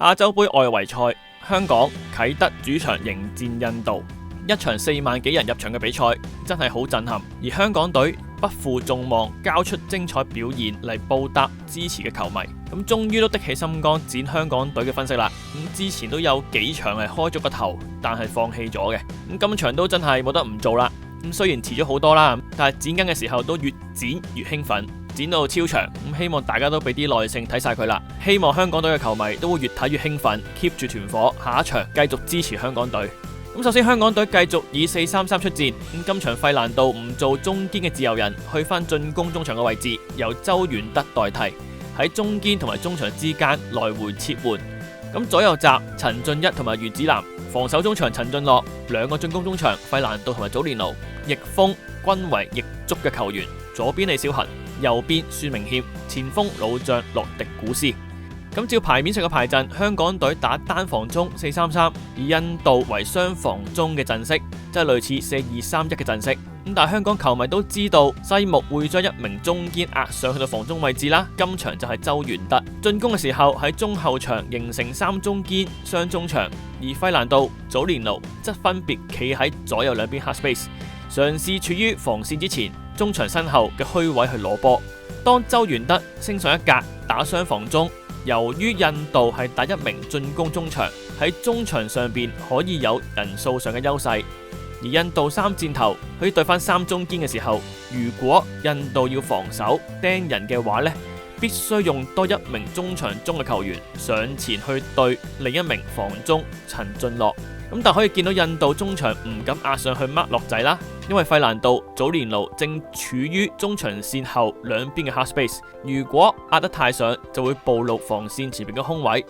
亞洲盃外圍賽，香港啟德主場迎戰印度，一場4萬幾人入場嘅比賽，真係好震撼。而香港隊不負眾望，交出精彩表現嚟報答支持嘅球迷。咁終於都的起心肝剪香港隊嘅分析啦。咁之前都有幾場係開咗個頭，但係放棄咗嘅。咁今場都真係冇得唔做啦。咁雖然遲咗好多啦，但係剪緊嘅時候都越剪越興奮，剪到超長。咁希望大家都俾啲耐性睇晒佢啦。希望香港隊嘅球迷都會越睇越興奮 ，keep 住團火，下一場繼續支持香港隊。咁首先香港隊繼續以4-3-3出戰。咁今場費蘭道唔做中堅嘅自由人，去翻進攻中場嘅位置，由周元德代替，喺中堅同埋中場之間來回切換。咁左右閘陳俊一同埋余子南，防守中場陳俊樂，兩個進攻中場費蘭道同埋祖連奴，翼鋒均為翼足嘅球員，左邊李小恆，右邊孫明謙，前鋒老將洛迪古斯。咁照牌面上嘅排陣，香港隊打單防中4-3-3，以印度為雙防中嘅陣式，即係類似4-2-3-1嘅陣式。咁但係香港球迷都知道西木會將一名中堅壓上去到防中位置啦。今場就係周元德進攻嘅時候喺中後場形成3中堅雙中場，而費蘭道、祖連奴則分別企喺左右兩邊 half space， 嘗試處於防線之前中場身後嘅虛位去攞波。當周元德升上一格打雙防中，由於印度係打一名進攻中場，喺中場上邊可以有人數上嘅優勢，而印度3箭頭可以對翻3中堅嘅時候，如果印度要防守釘人嘅話呢，必須用多一名中場中嘅球員上前去對另一名防中陳俊樂。咁但可以見到印度中場唔敢壓上去 mark 落仔啦，因為費蘭道、祖連奴正處於中場線後兩邊嘅 half space， 如果壓得太上就會暴露防線前面嘅空位。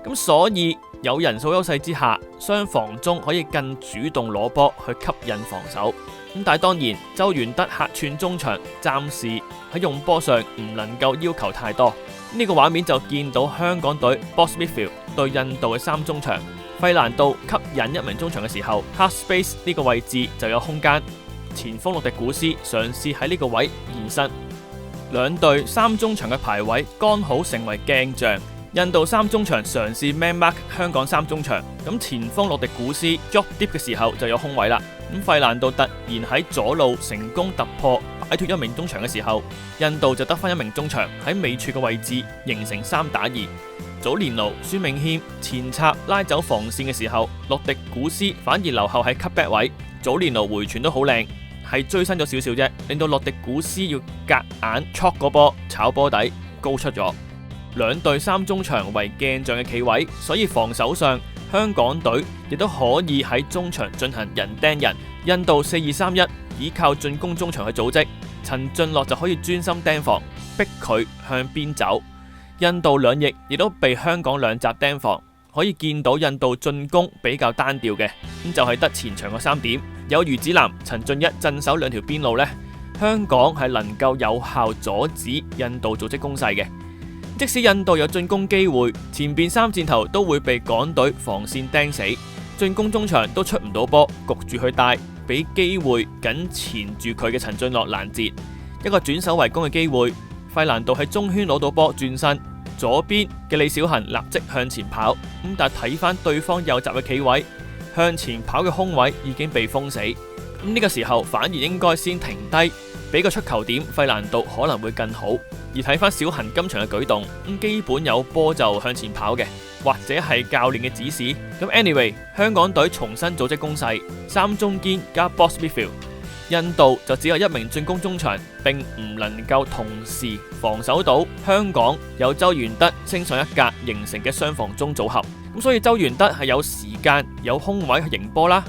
咁所以有人數優勢之下，雙防中可以更主動攞波去吸引防守。咁但係當然周元德客串中場，暫時喺用波上唔能夠要求太多。呢個畫面就見到香港隊 box midfield 對印度嘅3中場，費蘭道吸引一名中場嘅時候 half space 呢個位置就有空間，前鋒洛迪古斯嘗試喺呢個位現身。兩隊3中場嘅排位剛好成為鏡像，印度3中場嘗試 man mark 香港3中場，咁前鋒洛迪古斯 drop deep 嘅時候就有空位啦。咁費蘭道突然喺左路成功突破擺脫一名中場嘅時候，印度就得翻一名中場喺尾處嘅位置，形成3打2。祖連奴、孫銘謙前插拉走防線嘅時候，洛迪古斯反而留後喺 cutback 位，祖連奴回傳都好靚，係追身咗少少啫，令到洛迪古斯要夾硬戳個波炒波底高出咗。兩隊3中場為鏡像嘅企位，所以防守上香港隊亦都可以喺中場進行人釘人。印度4-2-3-1依靠進攻中場去組織，陳俊樂就可以專心釘防，逼佢向邊走。印度兩翼亦都被香港兩閘釘防，可以見到印度進攻比較單調嘅，咁就係得前場嘅3點，有余子南、陳俊一鎮守兩條邊路呢，香港係能夠有效阻止印度組織攻勢嘅。即使印度有進攻機會，前邊3箭頭都會被港隊防線釘死，進攻中場都出唔到波，焗住去帶，俾機會緊纏住佢嘅陳俊樂攔截，一個轉守為攻嘅機會。費蘭道喺中圈攞到波轉身，左邊嘅李小恆立即向前跑，咁但係睇翻對方右閘嘅企位，向前跑嘅空位已經被封死。咁呢個時候反而應該先停低，俾個出球點，費蘭道可能會更好。而睇翻小恆今場嘅舉動，基本有波就向前跑嘅，或者係教練嘅指示。咁 anyway， 香港隊重新組織攻勢，3中堅加 box midfield。印度就只有一名進攻中場，並唔能夠同時防守到香港有周元德升上一格形成嘅雙防中組合。咁所以周元德係有時間有空位去迎波啦。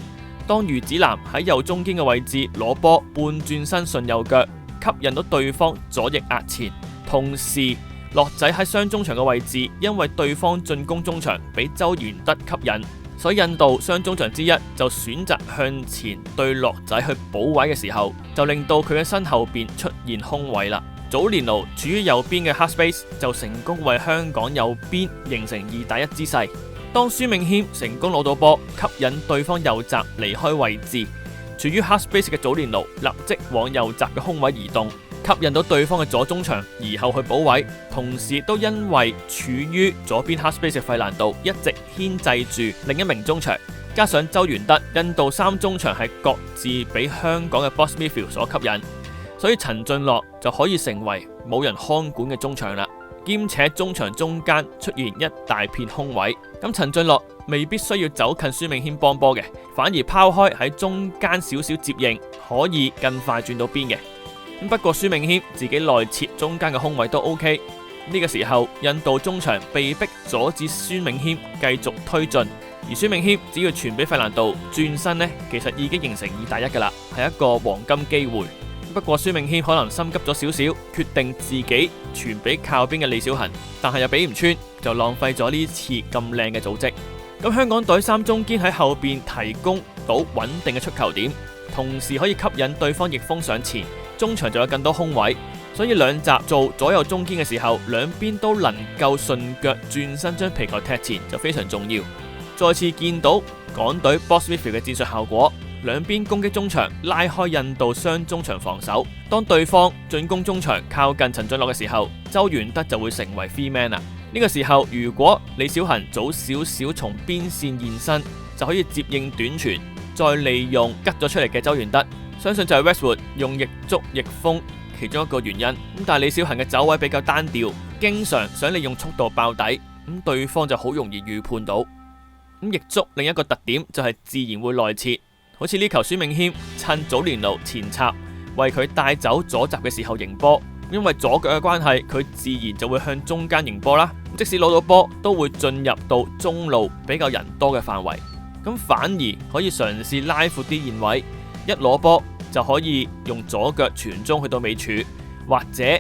當余子南喺右中堅嘅位置攞波半轉身順右腳，吸引到對方左翼壓前，同時樂仔喺雙中場嘅位置，因為對方進攻中場俾周元德吸引，所以印度雙中場之一就選擇向前對樂仔去補位嘅時候，就令到佢嘅身後邊出現空位啦。祖連奴處於右邊嘅 half space 就成功為香港右邊形成2打1姿勢。當孫銘謙成功攞到波，吸引對方右閘離開位置，處於 half space 嘅祖連奴立即往右閘嘅空位移動，吸引到對方嘅左中場移後去補位，同時都因為處於左邊 half space 嘅費蘭道一直牽制住另一名中場，加上周元德，印度三中場係各自俾香港嘅 box midfield 所吸引，所以陳俊樂就可以成為冇人看管嘅中場啦。兼且中場中間出現一大片空位，咁陳俊樂未必需要走近孫銘謙幫波嘅，反而拋開喺中間少少接應，可以更快轉到邊嘅。不過孫銘謙自己內切中間嘅空位都 OK， 呢個時候印度中場被逼阻止孫銘謙繼續推進，而孫銘謙只要傳俾費蘭道轉身呢，其實已經形成2打1噶啦，係一個黃金機會。不過孫銘謙可能心急咗少少，決定自己傳俾靠邊嘅李小恒，但係又俾唔穿，就浪費咗呢次咁靚嘅組織。咁香港隊三中堅喺後邊提供到穩定嘅出球點，同時可以吸引對方逆風上前，中場就有更多空位，所以兩集做左右中堅嘅時候，兩邊都能夠順腳轉身將皮球踢前就非常重要。再次見到港隊 box midfield 嘅戰術效果。兩邊攻擊中場，拉開印度雙中場防守。當對方進攻中場靠近陳俊樂嘅時候，周元德就會成為 free man 啦。呢個時候，如果李小恒早少少從邊線現身，就可以接應短傳，再利用吉咗出嚟嘅周元德。相信就係 Westwood 用翼足翼鋒其中一個原因。咁但係李小恒嘅走位比較單調，經常想利用速度爆底，咁對方就好容易預判到。咁翼足另一個特點就係自然會內切。好似呢球孫銘謙趁祖連奴前插為佢帶走左閘嘅時候迎波，因為左腳嘅關係，佢自然就會向中間迎波啦。即使攞到波，都會進入到中路比較人多嘅範圍，咁反而可以嘗試拉闊啲現位，一攞波就可以用左腳傳中去到尾柱，或者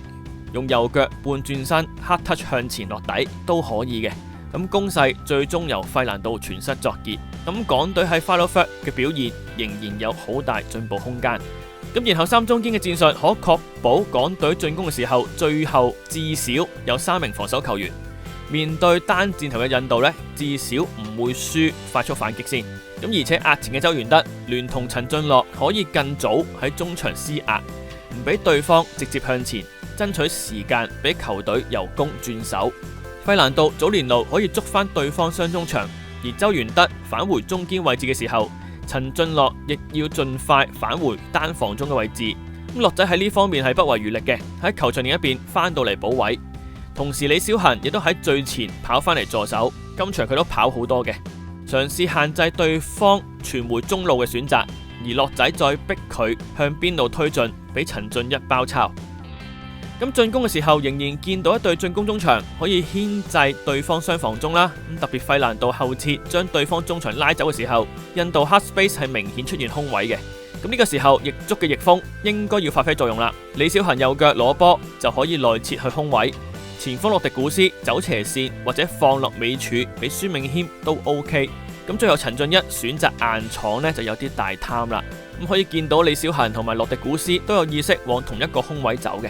用右腳半轉身黑 touch 向前落底都可以嘅。咁攻勢最終由費蘭道全失作結，咁港隊喺 final third 嘅表現仍然有好大進步空間。咁然後三中堅嘅戰術可確保港隊進攻嘅時候，最後至少有3名防守球員。面對單箭頭嘅印度呢，至少唔會輸快速反擊先。咁而且壓前嘅周元德聯同陳俊樂可以更早喺中場施壓，唔俾對方直接向前，爭取時間俾球隊由攻轉守。費蘭道、祖連奴可以捉翻對方雙中場，而周元德返回中堅位置嘅時候，陳俊樂亦要盡快返回單防中嘅位置。咁樂仔喺呢方面係不遺餘力嘅，喺球場另一邊翻到嚟補位。同時李小恒亦都喺最前跑翻嚟助手，今場佢都跑好多嘅，嘗試限制對方傳回中路嘅選擇，而樂仔再逼佢向邊路推進，俾陳俊一包抄。咁進攻嘅時候，仍然見到一隊進攻中場可以牽制對方雙防中啦。咁特別費蘭道後撤將對方中場拉走嘅時候，印度 half space 係明顯出現空位嘅。咁呢個時候，翼足嘅翼鋒應該要發揮作用啦。李小恒右腳攞波就可以內切去空位，前鋒洛迪古斯走斜線或者放落尾柱俾孫銘謙都 OK。咁最後陳俊一選擇硬闖呢，就有啲大貪啦。咁可以見到李小恒同埋洛迪古斯都有意識往同一個空位走嘅。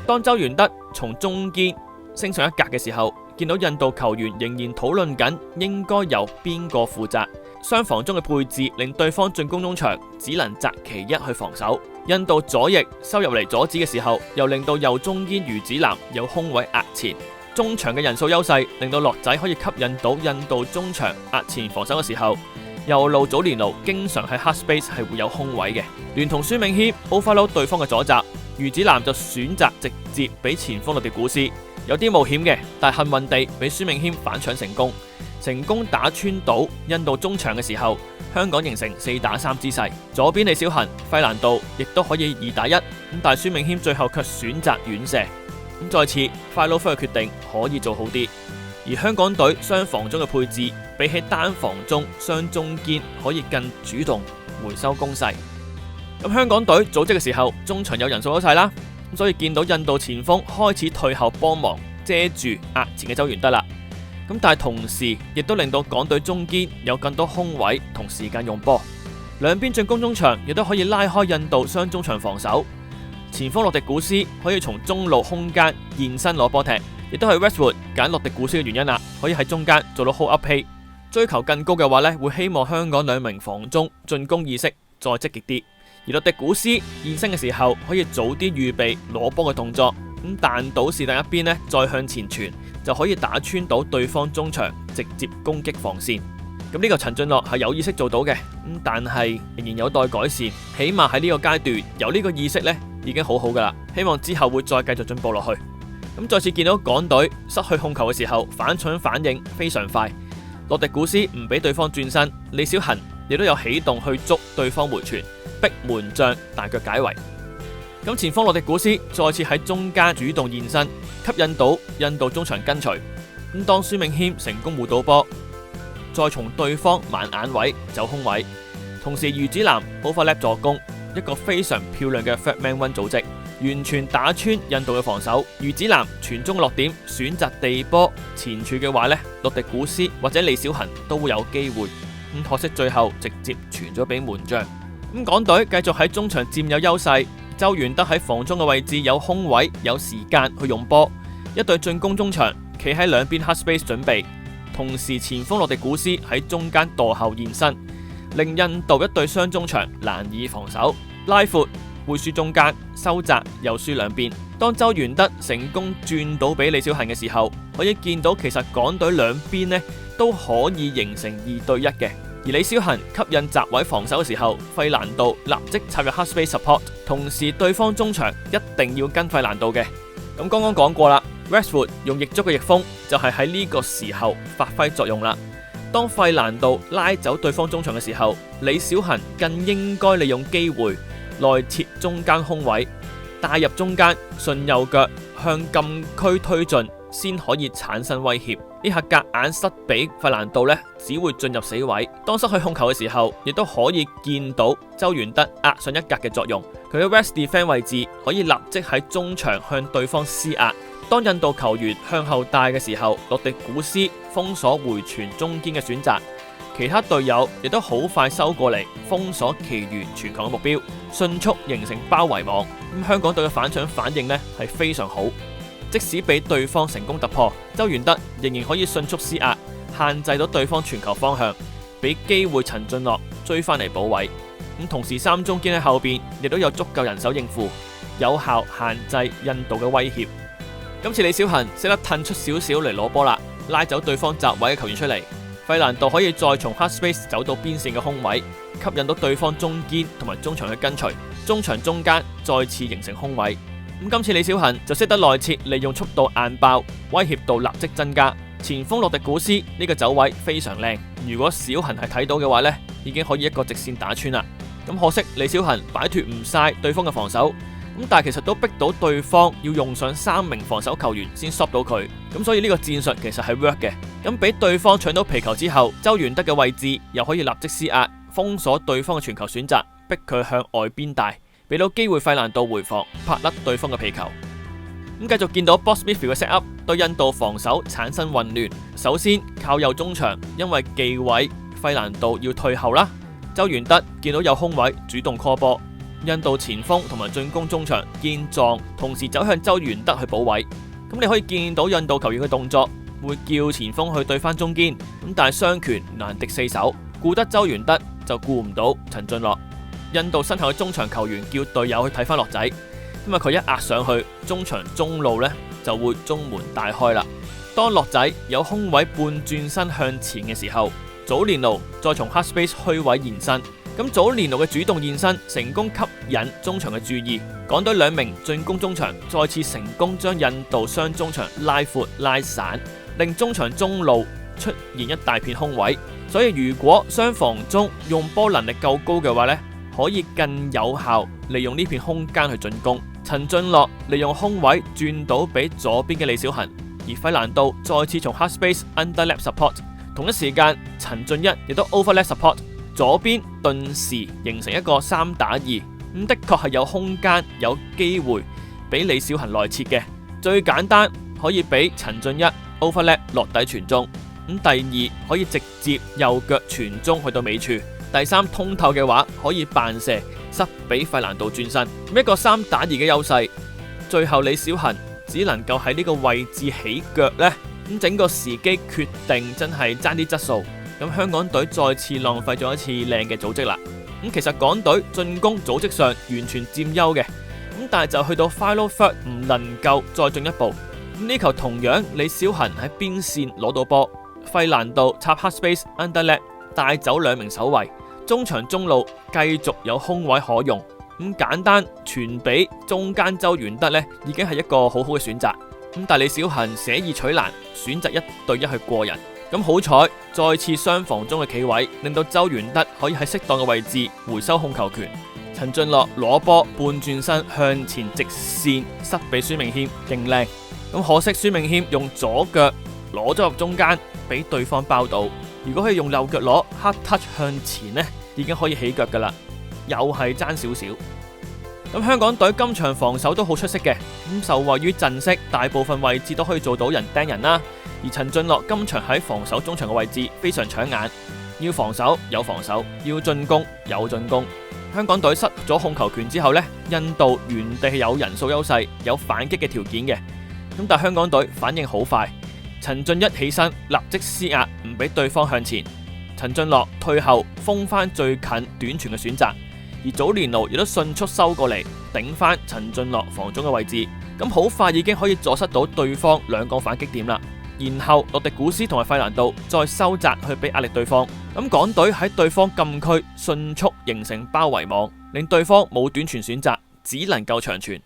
當周元德從中堅升上一格嘅時候，見到印度球員仍然討論緊應該由邊個負責。雙防中嘅配置令對方進攻中場只能擇其一去防守。印度左翼收入嚟阻止嘅時候，又令到右中堅余子南有空位壓前。中場嘅人數優勢令到樂仔可以吸引到印度中場壓前防守嘅時候，右路祖連奴經常喺 half space 係會有空位嘅，聯同孫銘謙 overload 對方嘅左閘。余子南就選擇直接俾前鋒洛迪古斯，有啲冒險嘅，但幸運地俾孫銘謙反搶成功打穿到印度中場嘅時候，香港形成4打3姿勢。左邊李小恒、費蘭道亦都可以2打1，但係孫銘謙最後卻選擇遠射。再次 final third 嘅決定可以做好啲，而香港隊雙防中嘅配置比起單防中雙中堅可以更主動回收攻勢。咁香港隊組織嘅時候，中場有人數優勢啦，所以見到印度前鋒開始退後幫忙遮住壓前嘅周元德啦。咁但係同時亦都令到港隊中堅有更多空位同時間用波，兩邊進攻中場亦都可以拉開印度雙中場防守。前鋒洛迪古斯可以從中路空間現身攞波踢，亦都係 Westwood 揀洛迪古斯嘅原因啦。可以喺中間做到 hold up play， 追求更高嘅話呢，會希望香港2名防中進攻意識再積極啲。而洛迪古斯現身嘅時候，可以早啲預備攞波嘅動作，咁彈到是但一邊呢，再向前傳，就可以打穿到對方中場，直接攻擊防線。咁呢個陳俊樂係有意識做到嘅，但係仍然有待改善，起碼喺呢個階段有呢個意識呢，已經好好噶啦。希望之後會再繼續進步落去。咁再次見到港隊失去控球嘅時候，反搶反應非常快。洛迪古斯唔俾對方轉身，李小恆亦都有起動去捉對方回傳，逼門將大腳解圍。咁前鋒洛迪古斯再次喺中間主動現身，吸引到印度中場跟隨。咁當孫銘謙成功護到波，再從對方盲眼位走空位，同時余子南 overlap 助攻，一個非常漂亮嘅 third man run 組織，完全打穿印度嘅防守。余子南傳中落點，選擇地波前處嘅話呢，洛迪古斯或者李小恆都會有機會。咁可惜最後直接傳咗俾門將。咁港隊繼續喺中場佔有優勢，周元德喺防中嘅位置有空位，有時間去用波，一隊進攻中場企喺兩邊 half space 準備，同時前鋒洛迪古斯喺中間墮後現身，令印度一隊雙中場難以防守，拉闊會輸中間，收窄又輸兩邊。當周元德成功轉到俾李小恆嘅時候，可以見到其實港隊兩邊呢都可以形成2對1嘅。而李小恆吸引閘位防守嘅時候，費蘭道立即插入 half space support， 同時對方中場一定要跟費蘭道嘅。咁剛剛講過啦，Rashford 用翼足嘅翼鋒就係喺呢個時候發揮作用啦。當費蘭道拉走對方中場嘅時候，李小恆更應該利用機會內切中間空位，帶入中間，順右腳向禁區推進，先可以產生威脅。呢下夾硬塞俾費蘭道呢，只會進入死位。當失去控球嘅時候，亦都可以見到周元德壓上一格嘅作用。佢嘅 rest defend 位置可以立即喺中場向對方施壓。當印度球員向後帶嘅時候，洛迪古斯封鎖回傳中堅嘅選擇，其他隊友亦都好快收過嚟封鎖其餘傳球嘅目標，迅速形成包圍網。咁香港隊嘅反搶反應呢係非常好。即使俾對方成功突破，周元德仍然可以迅速施壓，限制到對方傳球方向，俾機會陳俊樂追翻嚟補位。咁同時三中堅喺後邊亦都有足夠人手應付，有效限制印度嘅威脅。今次李小恆識得褪出少少嚟攞波啦，拉走對方閘位嘅球員出嚟，費蘭道可以再從 half space 走到邊線嘅空位，吸引到對方中堅同埋中場嘅跟隨，中場中間再次形成空位。咁今次李小恆就識得內切，利用速度硬爆，威脅度立即增加。前鋒洛迪古斯呢個走位非常靚，如果小恆係睇到嘅話呢，已經可以一個直線打穿啦。咁可惜李小恆擺脫唔晒對方嘅防守，咁但係其實都逼到對方要用上3名防守球員先 stop 到佢。咁所以呢個戰術其實係 work 嘅。咁俾對方搶到皮球之後，周元德嘅位置又可以立即施壓，封鎖對方嘅傳球選擇，逼佢向外邊帶，俾到機會費蘭道回防，拍甩對方嘅皮球。咁繼續見到 Boss Midfield 嘅 set up 對印度防守產生混亂。首先靠右中場，因為忌位費蘭道要退後啦。周元德見到有空位，主動 call 波。印度前鋒同埋進攻中場見狀，同時走向周元德去補位。咁你可以見到印度球員嘅動作，會叫前鋒去對翻中堅。咁但係雙拳難敵4手，顧得周元德就顧唔到陳俊樂。印度身後嘅中場球員叫隊友去睇翻樂仔，因為佢一壓上去，中場中路呢就會中門大開啦。當樂仔有空位半轉身向前嘅時候，祖連奴再從 half space 虛位現身。咁祖連奴嘅主動現身，成功吸引中場嘅注意。港隊2名進攻中場再次成功將印度雙中場拉闊拉散，令中場中路出現一大片空位。所以如果雙防中用波能力夠高嘅話呢，可以更有效利用呢片空間去進攻。陳俊樂利用空位轉到俾左邊嘅李小恆，而費蘭道再次從 half space underlap support。同一時間，陳俊一亦都 overlap support， 左邊頓時形成一個3打2。咁的確係有空間有機會俾李小恆內切嘅。最簡單可以俾陳俊一 overlap 落底傳中。咁第二可以直接右腳傳中去到尾處。第3通透嘅話可以扮射塞俾費蘭道轉身。一個3打2嘅優勢，最後李小恆只能夠喺呢個位置起腳呢。咁整個時機決定真係爭啲質素。咁香港隊再次浪費咗一次靚嘅組織啦。其實港隊進攻組織上完全佔優嘅，但係就去到 final third 唔能夠再進一步。呢球同樣李小恒喺邊線攞到波，費蘭道插 half space underlap 帶走2名守衛，中場中路繼續有空位可用。簡單傳俾中間周元德呢已經係一個好好嘅選擇。但李小恒捨易取難，選擇1對1去過人。好彩再次雙防中嘅企位，令到周元德可以喺適當嘅位置回收控球權。陳俊樂攞波半轉身向前直線塞俾孫銘謙，勁靚。可惜孫銘謙用左腳攞咗入中間，俾對方包到。如果可以用右腳攞 hard touch 向前呢，已經可以起腳噶啦，又係爭少少。香港隊今場防守都好出色嘅，受惠於陣式，大部分位置都可以做到人盯人啦。而陳俊樂今場喺防守中場嘅位置非常搶眼，要防守有防守，要進攻有進攻。香港隊失咗控球權之後呢，印度原地係有人數優勢，有反擊嘅條件嘅。但香港隊反應好快，陳俊一起身立即施壓，唔俾對方向前。陳俊樂退後封翻最近短傳嘅選擇，而祖連奴亦都迅速收過嚟頂翻陳俊樂防中嘅位置，好快已經可以阻塞到對方2個反擊點啦。然後洛迪古斯同埋費蘭道再收窄去俾壓力對方，港隊喺對方禁區迅速形成包圍網，令對方冇短傳選擇，只能夠長傳。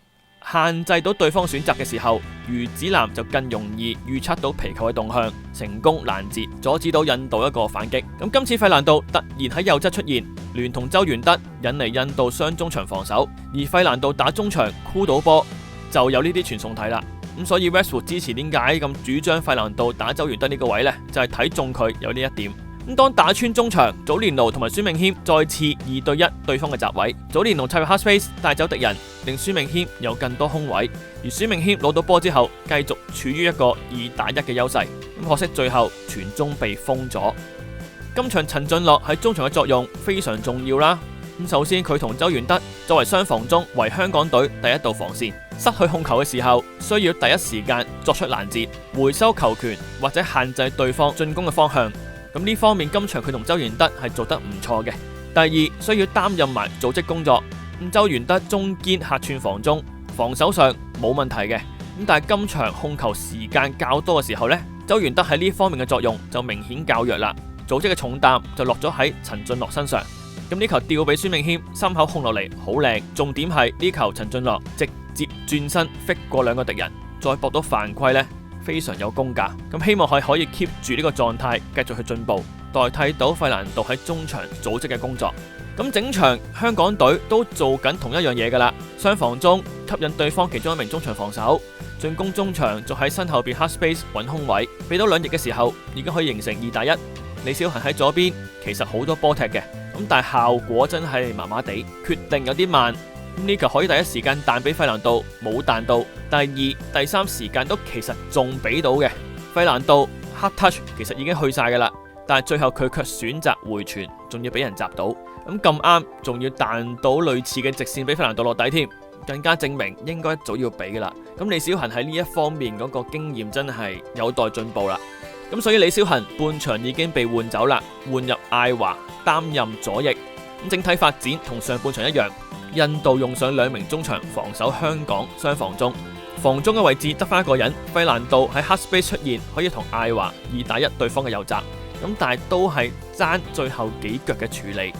限制到對方選擇嘅時候，余子南就更容易預測到皮球嘅動向，成功攔截，阻止到印度一個反擊。今次費蘭道突然喺右側出現，聯同周元德引嚟印度雙中場防守，而費蘭道打中場箍到波，就有呢啲傳送睇啦。所以 Westwood 支持點解咁主張費蘭道打周元德呢個位呢？就係睇中佢有呢一點。當打穿中場，祖連奴同埋孫銘謙再次2對1對方嘅閘位，祖連奴插入 half space 帶走敵人，令孫銘謙有更多空位。而孫銘謙攞到波之後，繼續處於一個2打1嘅優勢。可惜最後傳中被封咗。今場陳俊樂喺中場嘅作用非常重要啦。首先佢同周元德作為雙防中，為香港隊第一道防線。失去控球嘅時候，需要第一時間作出攔截、回收球權或者限制對方進攻嘅方向。呢方面今場佢同周元德係做得唔錯嘅。第二，需要擔任埋組織工作。周元德中堅客串防中，防守上冇問題嘅。但係今場控球時間較多嘅時候呢，周元德喺呢方面嘅作用就明顯較弱啦。組織嘅重擔就落咗喺陳俊樂身上。呢球吊俾孫銘謙，心口控落嚟好靚。重點係呢球陳俊樂直接轉身 fit 過2個敵人，再搏到犯規呢，非常有功架。希望係可以 keep 住呢個狀態，繼續去進步，代替到費蘭道喺中場組織嘅工作。整場香港隊都做緊同一樣嘢噶啦，雙防中吸引對方其中1名中場防守，進攻中場就喺身後邊 half space 揾空位，俾到2翼嘅時候已經可以形成2打1。李小恒喺左邊其實好多波踢嘅，但係效果真係麻麻地，決定有啲慢。呢球可以第一時間彈俾費蘭道，冇彈到。第二、第三時間都其實仲俾到嘅。費蘭道 hard touch 其實已經去晒噶啦，但係最後佢卻選擇回傳，仲要俾人閘到。咁啱仲要彈到類似嘅直線俾費蘭道落底添，更加證明應該一早要俾噶啦。李小恒喺呢一方面嗰個經驗真係有待進步啦。所以李小恒半場已經被換走啦，換入艾華擔任左翼。整體發展同上半場一樣，印度用上2名中場防守香港雙防中，防中嘅位置得翻1個人，費蘭道喺 half space 出現，可以同艾華2打1對方嘅右閘。但係都係爭最後幾腳嘅處理。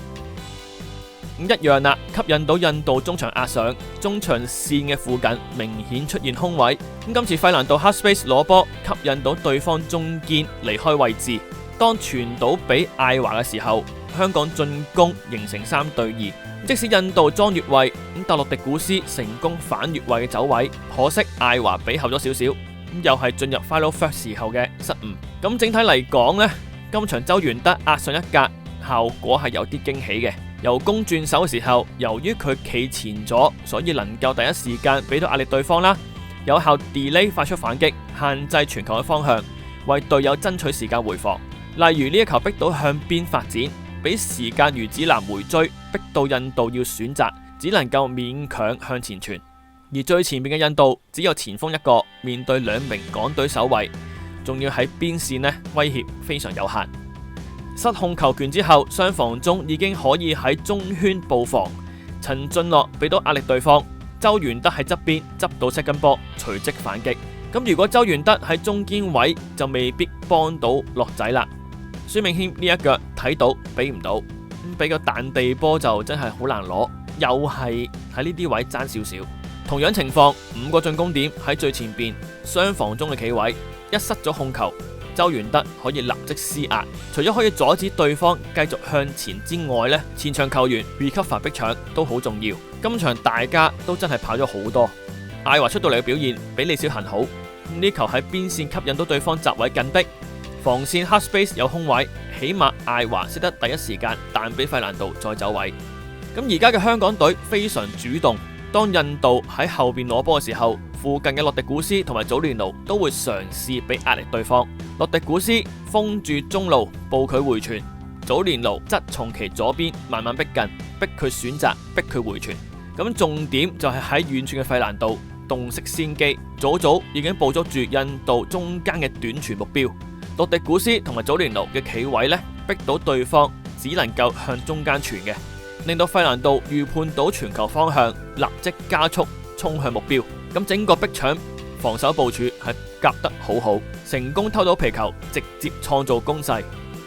一樣啦，吸引到印度中場壓上中場線嘅附近，明顯出現空位。今次費蘭道 half space 攞波，吸引到對方中堅離開位置。當傳到俾艾華嘅時候，香港進攻形成3對2。即使印度裝越位，達洛迪古斯成功反越位嘅走位，可惜艾華比後咗少少，又係進入 final third 時候嘅失誤。整體嚟講呢，今場周元德壓上一格，效果係有啲驚喜嘅。由攻轉守嘅時候，由於佢企前咗，所以能夠第一時間俾到壓力對方啦，有效 delay 發出反擊，限制傳球嘅方向，為隊友爭取時間回防。例如呢一球逼到向邊發展，俾時間余子南回追，逼到印度要選擇，只能夠勉強向前傳。而最前面嘅印度只有前鋒1個，面對2名港隊守衛，仲要喺邊線呢，威脅非常有限。失控球權之後，雙防中已經可以喺中圈布防。陳俊樂俾到壓力對方，周元德喺側邊執到second波，隨即反擊。咁如果周元德喺中堅位就未必幫到樂仔啦。孫銘謙呢一腳睇到俾唔到，俾個彈地波就真係好難攞，又係喺呢啲位爭少少。同樣情況，5個進攻點喺最前邊，雙防中嘅企位一失咗控球，周元德可以立即施壓，除咗可以阻止對方繼續向前之外呢，前場球員 recover 逼搶都好重要。今場大家都真係跑咗好多，艾華出到嚟嘅表現比李小恆好，呢球喺邊線吸引到對方集位緊逼，防線 half space 有空位，起碼艾華識得第一時間彈俾費蘭道再走位。咁而家嘅香港隊非常主動，當印度喺後邊攞波嘅時候，附近嘅洛迪古斯同埋祖連奴都會嘗試俾壓力對方。洛迪古斯封住中路，報佢回傳，祖連奴則從其左邊慢慢逼近，逼佢選擇，逼佢回傳。咁重點就係喺遠處嘅費蘭道洞悉先機，早早已經捕捉住印度中間嘅短傳目標。洛迪古斯同埋祖連奴嘅企位呢，逼到對方只能夠向中間傳嘅，令到費蘭道預判到傳球方向，立即加速衝向目標。咁整個逼搶防守部署係夾得好好，成功偷到皮球，直接創造攻勢。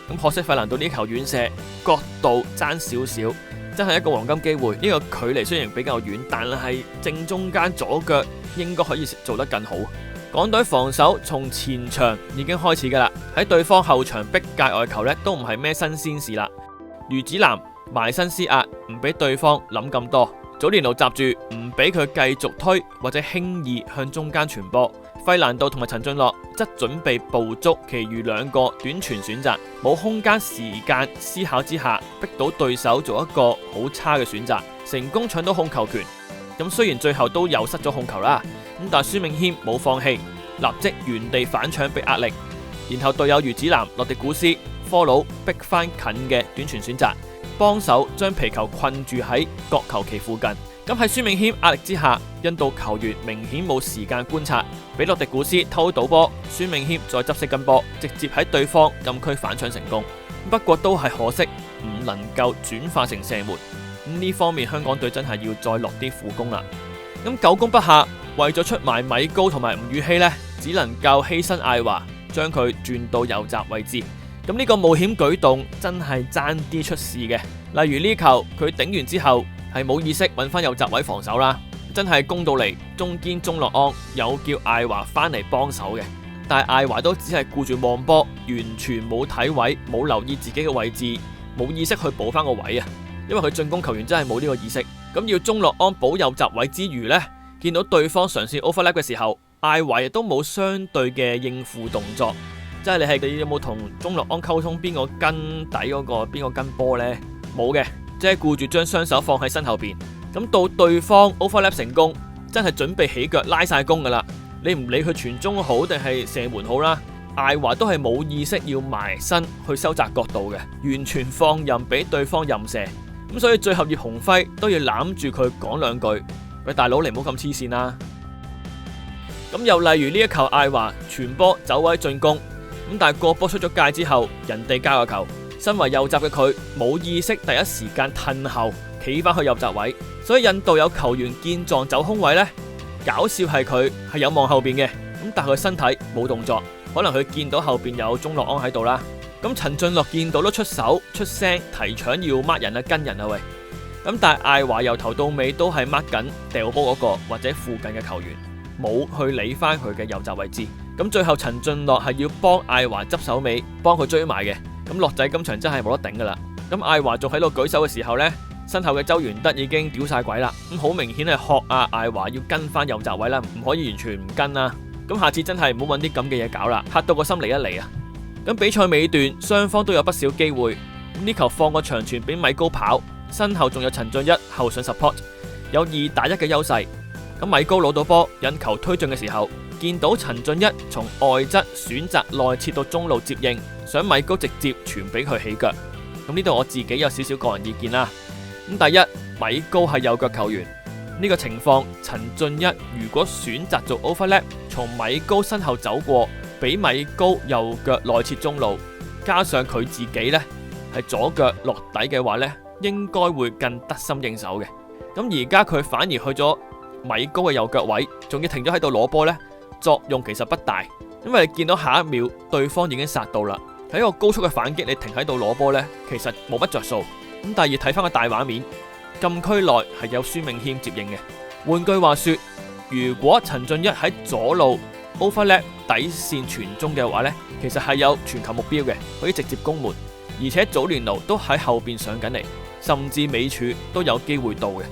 咁可惜費蘭道呢球遠射角度爭少少，真係一個黃金機會。呢個距離雖然比較遠，但係正中間左腳應該可以做得更好。港隊防守從前場已經開始噶啦，喺對方後場逼界外球呢都唔係咩新鮮事啦。余子南埋身施壓，唔俾對方諗咁多。祖連奴閘住，唔俾佢繼續推或者輕易向中間傳波。費蘭道同埋陳俊樂則準備捕捉其餘2個短傳選擇，冇空間時間思考之下，逼到對手做一個好差嘅選擇，成功搶到控球權。咁雖然最後都有失咗控球啦，咁但係孫銘謙冇放棄，立即原地反搶俾壓力，然後隊友余子南、洛迪古斯、科魯逼翻近嘅短傳選擇，幫手將皮球困住喺角球旗附近。咁喺孫銘謙壓力之下，印度球員明顯冇時間觀察，俾洛迪古斯偷到波，孫銘謙再執色跟波，直接喺對方禁區反搶成功。不過都係可惜，唔能夠轉化成射門。呢方面香港隊真係要再落啲苦功啦。咁久攻不下，為咗出賣米高同埋吳宇希呢，只能夠犧牲艾華，將佢轉到右閘位置。咁呢個冒險舉動真係爭啲出事嘅。例如呢球佢頂完之後係冇意識揾翻右閘位防守啦，真係攻到嚟中堅鍾樂安有叫艾華翻嚟幫手嘅，但係艾華都只係顧住望波，完全冇睇位，冇留意自己嘅位置，冇意識去補翻個位啊！因為佢進攻球員真係冇呢個意識。咁要鍾樂安補右閘位之餘呢，見到對方嘗試 overlap 嘅時候，艾華亦都冇相對嘅應付動作。即係你有冇同鍾樂安溝通邊個跟底嗰個邊個跟波呢？冇嘅，即係顧住將雙手放喺身後邊。咁到對方 overlap 成功，真係準備起腳拉晒弓噶啦。你唔理佢傳中好定係射門好啦，艾華都係冇意識要埋身去收窄角度嘅，完全放任俾對方任射。咁所以最後葉鴻輝都要攬住佢講兩句：喂，大佬，你唔好咁黐線啦。咁又例如呢一球艾華傳波走位進攻。咁但係個波出咗界之後，人哋交個球，身為右閘嘅佢冇意識第一時間褪後企翻去右閘位，所以印度有球員見狀走空位呢，搞笑係佢係有望後邊嘅，咁但係佢身體冇動作，可能佢見到後邊有鍾樂安喺度啦。咁陳俊樂見到都出手出聲提搶要 mark 人啊，跟人啊喂。咁但係艾華由頭到尾都係 mark 緊掉波嗰個或者附近嘅球員，冇去理翻佢嘅右閘位置。咁最後陳俊樂係要幫艾華執手尾，幫佢追埋嘅。咁樂仔今場真係冇得頂噶啦。咁艾華仲喺度舉手嘅時候呢，身後嘅周元德已經屌晒鬼啦。咁好明顯係學艾華要跟翻右閘位啦，唔可以完全唔跟啦。咁下次真係唔好揾啲咁嘅嘢搞啦，嚇到個心離一離啊！咁比賽尾段雙方都有不少機會，呢球放個長傳俾米高跑，身後仲有陳俊一後上 support， 有2打1嘅優勢。咁米高攞到波引球推進嘅時候，見到陳俊一從外側選擇內切到中路接應，想米高直接傳俾佢起腳。咁呢度我自己有少少個人意見啦。咁第一，米高係右腳球員，呢個情況陳俊一如果選擇做 overlap， 從米高身後走過，俾米高右腳內切中路，加上佢自己呢係左腳落底嘅話呢，應該會更得心應手嘅。咁而家佢反而去咗米高嘅右腳位，仲要停咗喺度攞波呢，作用其實不大，因為你見到下一秒對方已經殺到啦。喺一個高速嘅反擊，你停喺度攞波呢，其實冇乜着數。咁第二睇翻個大畫面，禁區內係有孫銘謙接應嘅。換句話說，如果陳俊一喺左路 overlap 底線傳中嘅話呢，其實係有傳球目標嘅，可以直接攻門。而且祖連奴都喺後邊上緊嚟，甚至尾柱都有機會到嘅。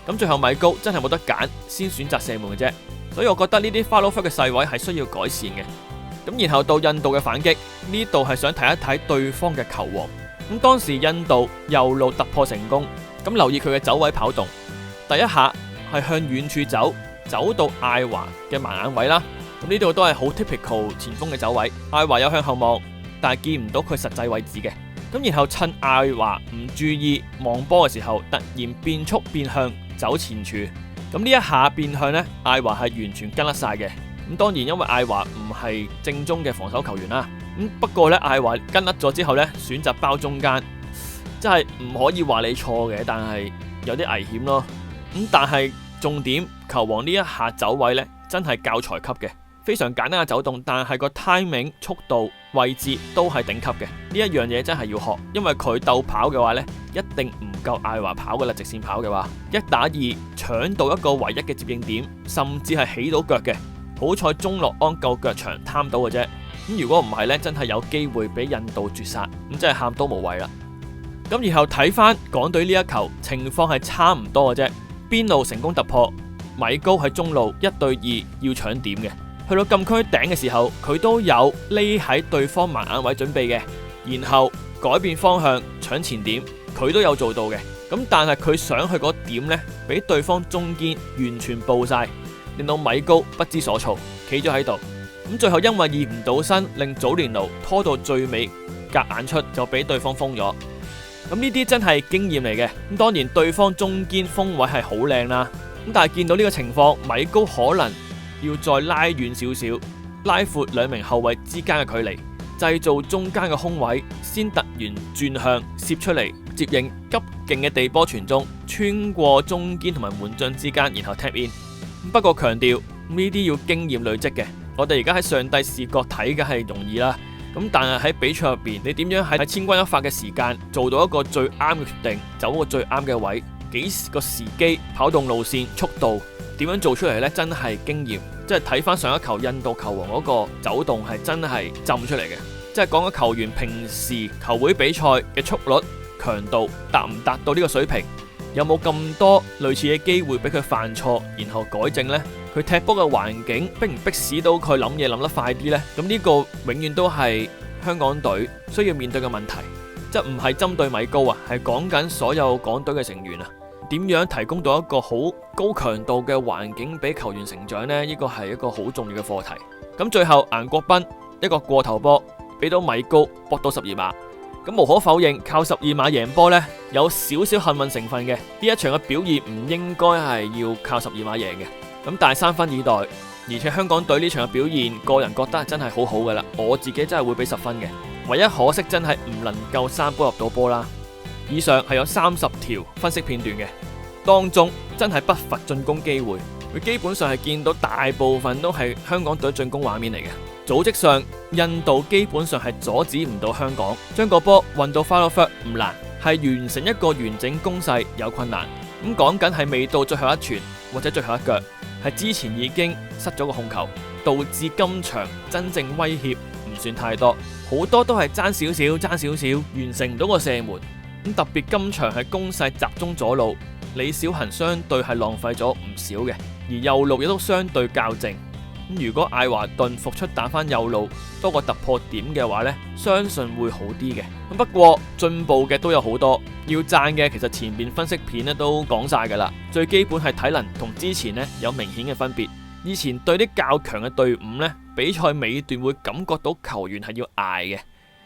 咁最後米高真係冇得揀，先選擇射門嘅啫。所以我覺得呢啲 follow through 嘅細位係需要改善嘅。咁然後到印度嘅反擊，呢度係想睇一睇對方嘅球王。咁當時印度右路突破成功，咁留意佢嘅走位跑動，第一下係向遠處走到艾華嘅盲眼位啦。咁呢度都係好 typical 前鋒嘅走位，艾華有向後望，但係見唔到佢實際位置嘅。咁然後趁艾華唔注意望波嘅時候，突然變速變向走前柱。咁呢一下變向呢，艾華係完全跟得晒嘅。咁當然因為艾華唔係正宗嘅防守球員啦。咁不過呢，艾華跟甩咗之後呢，選擇包中間，真係唔可以話你錯嘅，但係有啲危險咯。咁但係重點，球王呢一下走位呢，真係教材級嘅，非常簡單嘅走動，但係個 timing、速度、位置都係頂級嘅。呢一樣嘢真係要學，因為佢鬥跑嘅話呢，一定唔夠艾華跑噶啦。直線跑嘅話，一打二搶到一個唯一嘅接應點，甚至係起到腳嘅。好彩鍾樂安夠腳長貪到嘅啫。咁如果唔係呢，真係有機會俾印度絕殺，咁真係喊都無謂啦。咁然後睇翻港隊呢一球情況係差唔多嘅啫，邊路成功突破，米高喺中路1對2要搶點嘅，去到禁區頂嘅時候，佢都有匿喺對方盲眼位準備嘅，然後改變方向搶前點，佢都有做到嘅。咁但係佢想去嗰點呢，俾對方中堅完全布晒，令到米高不知所措，企咗喺度。咁最後因為移唔到身，令祖連奴拖到最尾夾硬出，就俾對方封咗。咁呢啲真係經驗嚟嘅。咁當然對方中堅封位係好靚啦。咁但係見到呢個情況，米高可能要再拉遠少少，拉闊兩名後衛之間嘅距離，製造中間嘅空位，先突然轉向攝出嚟，接應急勁嘅地波傳中，穿過中堅同埋門將之間，然後 tap in。不過強調呢啲要經驗累積嘅。我哋而家喺上帝視角睇嘅係容易啦，咁但係喺比賽入邊，你點樣喺千鈞一髮嘅時間做到一個最啱嘅決定，走個最啱嘅位，幾時個時機、跑動路線、速度點樣做出嚟呢？真係經驗，即係睇翻上一球印度球王嗰個走動係真係浸出嚟嘅，即係講緊球員平時球會比賽嘅速率、強度達唔達到呢個水平，有冇咁多類似嘅機會俾佢犯錯，然後改正呢？佢踢波嘅環境逼唔逼使到佢諗嘢諗得快啲呢？咁呢個永遠都係香港隊需要面對嘅問題，即係唔係針對米高啊，係講緊所有港隊嘅成員啊，點樣提供到一個好高強度嘅環境俾球員成長呢？呢個係一個好重要嘅課題。咁最後顏國斌一個過頭波俾到米高搏到12碼，咁無可否認靠12碼贏波呢，有少少幸運成分嘅。呢一場嘅表現唔應該係要靠12碼贏嘅。咁但係3分以待，而且香港隊呢場嘅表現，個人覺得真係好好噶啦，我自己真係會俾10分嘅。唯一可惜真係唔能夠3波入到波啦。以上係有30條分析片段嘅，當中真係不乏進攻機會，佢基本上係見到大部分都係香港隊進攻畫面嚟嘅。組織上，印度基本上係阻止唔到香港，將個波運到 final third 唔難，係完成一個完整攻勢有困難。咁講緊係未到最後一傳或者最後一腳，係之前已經失咗個控球，導致今場真正威脅唔算太多，好多都係爭少少，完成唔到個射門。咁特別今場係攻勢集中左路，李小恆相對係浪費咗唔少嘅，而右路亦都相對較靜。咁如果艾華頓復出打返右路多個突破點嘅話呢，相信會好啲嘅。不過進步嘅都有好多，要讚嘅其實前面分析片咧都講晒噶啦。最基本係體能同之前呢有明顯嘅分別。以前對啲較強嘅隊伍呢，比賽尾段會感覺到球員係要捱嘅。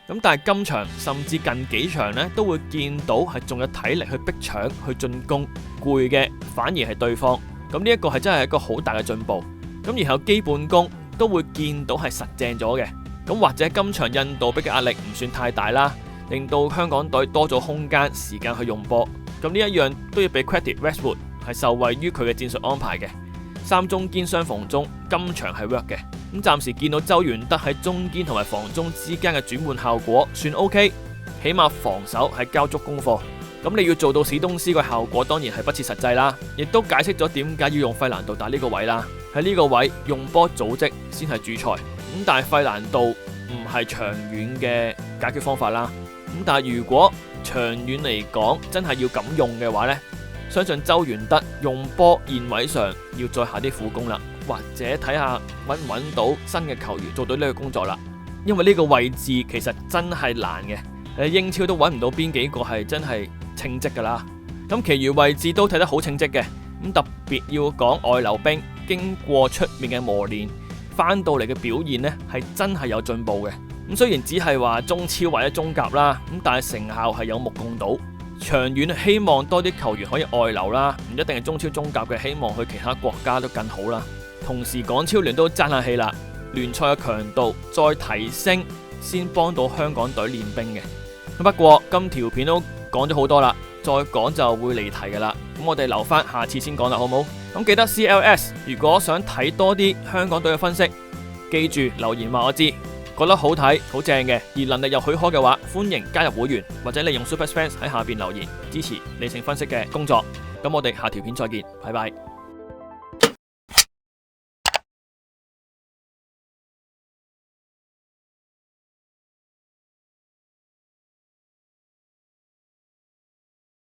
咁但係今場甚至近幾場呢，都會見到係仲有體力去逼搶去進攻，攰嘅反而係對方。咁呢一個係真係一個好大嘅進步。咁然後基本功都會見到係實正咗嘅。咁或者今場印度俾嘅壓力唔算太大啦，令到香港隊多咗空間時間去用波。咁呢一樣都要俾 credit Westwood 係受惠於佢嘅戰術安排嘅。三中堅相逢中，今場係 work 嘅。咁暫時見到周元德喺中堅同埋防中之間嘅轉換效果算 OK， 起碼防守係交足功課。咁你要做到史東斯個效果，當然係不切實際啦。亦都解釋咗點解要用費蘭道打呢個位啦。喺呢個位用波組織先係主菜。咁但係費蘭道唔係長遠嘅解決方法啦。咁但係如果長遠嚟講真係要咁用嘅話呢，相信周元德用波現位上要再下啲苦功啦，或者睇下揾唔揾到新嘅球員做到呢個工作啦。因為呢個位置其實真係難嘅，英超都揾唔到邊幾個係真係稱職噶啦。咁其餘位置都睇得好稱職嘅。咁特別要講外流兵經過出面嘅磨練，翻到嚟嘅表現呢係真係有進步嘅。咁雖然只係話中超或者中甲啦，咁但係成效係有目共睹。長遠希望多啲球員可以外流啦，唔一定係中超中甲嘅，希望去其他國家都更好啦。同時港超聯都爭下氣啦，聯賽嘅強度再提升先幫到香港隊練兵嘅。不過今條片都講咗好多啦，再講就會離題噶啦。咁我哋留翻下次先講啦，好唔好？咁記得 CLS 如果想睇多啲香港隊嘅分析，記住留言話我知。覺得好睇好正嘅，而能力又許可嘅話，歡迎加入會員或者利用 Super Fans 喺下邊留言支持理性分析嘅工作。咁我哋下條片再見，拜拜。